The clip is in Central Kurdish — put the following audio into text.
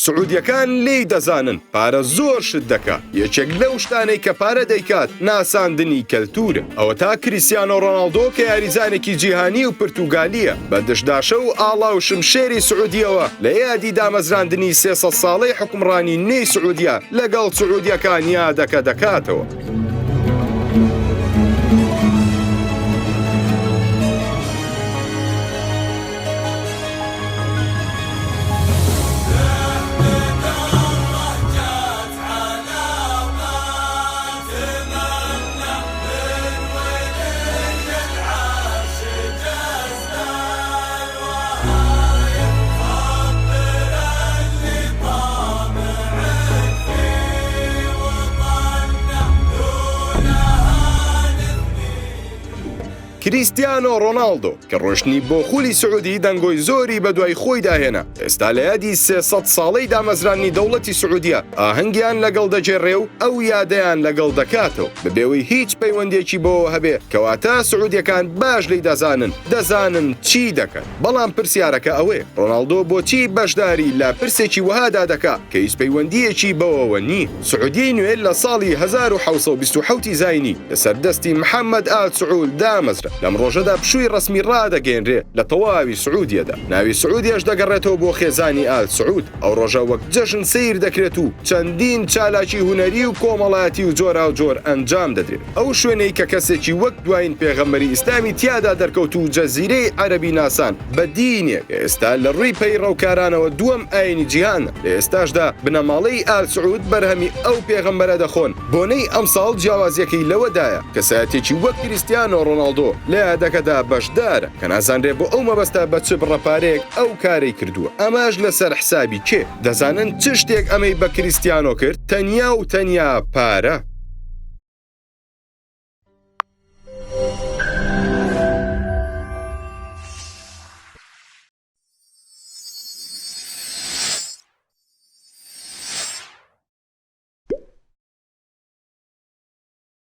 سعودیەکان لێی دەزانن پارە زۆر شت دەکات. یەکێک لەو شتانەی کە پارە دەیکات ناساندنی کەلتورە. ئەوە تا کریستیانۆ ڕۆناڵدۆ کە یاریزانێکی جیهانی و پرتوگالیە بە دشداشە و ئاڵا و شمشێری سعودیەوە لە یادی دامەزراندنی 300 ساڵەی حکومڕانی نوێی سعودیا لەگەڵ سعودیەکان یادەکە دەکاتەوە. کریستیانۆ ڕۆناڵدۆ کە ڕۆشنی بۆ خولی سعودی دەنگۆی زۆری بە دوای خۆی داهێنا. ئێستا لە یادی 300 ساڵەی دامەزرانی دەوڵەتی سعودیا ئاهەنگیان لەگەڵ دەجێڕێ و ئەو یادەیان لەگەڵ دەکاتەوە بەبێەوەی هیچ پەیوەندێکی بۆ هەبێ کەواتە سعودیەکان باش لی دەزانن چی دەکەن. بەڵام پرسیارەکە ئەوێ ڕۆناڵدۆ بۆچی بەشداری لە پرسێکی وهادا دەکات کە هیچ پەیوەندیەکی بەوەوە نی. سعودیی نوێ لە ساڵی 1727 زاینی لەسەر دەستی محەممەد ئال سعود دامەزرا. لەم ڕۆژەدا پشووی ڕسمی ڕدەگەێنرێ لە تەواوی سعودیەدا. ناوی سعودیەش دەگەڕێتەوە بۆ خێزانی ئال سعود. ئەو ڕۆژە وەک جەژن سیر دەکرێت و چەندین چالاکی هونەری و کۆمەڵایەتی و جۆرا و جۆر ئەنجام دەدرێت. ئەو شوێنەی کە کەسێکی وەک دوایین پێغەمبەری ئیسلامی تیادا دەرکەوت و جەزیرەی عەرەبی ناسان بە دینێک ئێستا لە ڕووی پەیڕەوکارانەوە دووەم ئاینی جیهانە. لە ئێستاشدا بنەماڵەی ئال سعود بەرهەمی ئەو پێغەمبەرە دەخۆن. بۆنەی ئەمساڵ جیاوازیەکەی لەوەدایە کە سایەتێکی وەک کریستیانۆ ڕۆناڵدۆ لە یادەکەدا بەشدارە کە نازانرێ بۆ ئەو مەبەستە بە چ بڕەپارێک ئەو کارەی کردووە. ئەماش لەسەر حسابی کێ؟ دەزانن چ شتێک ئەمەی بە کریستیانۆ کرد؟ تەنیا و تەنیا پارە.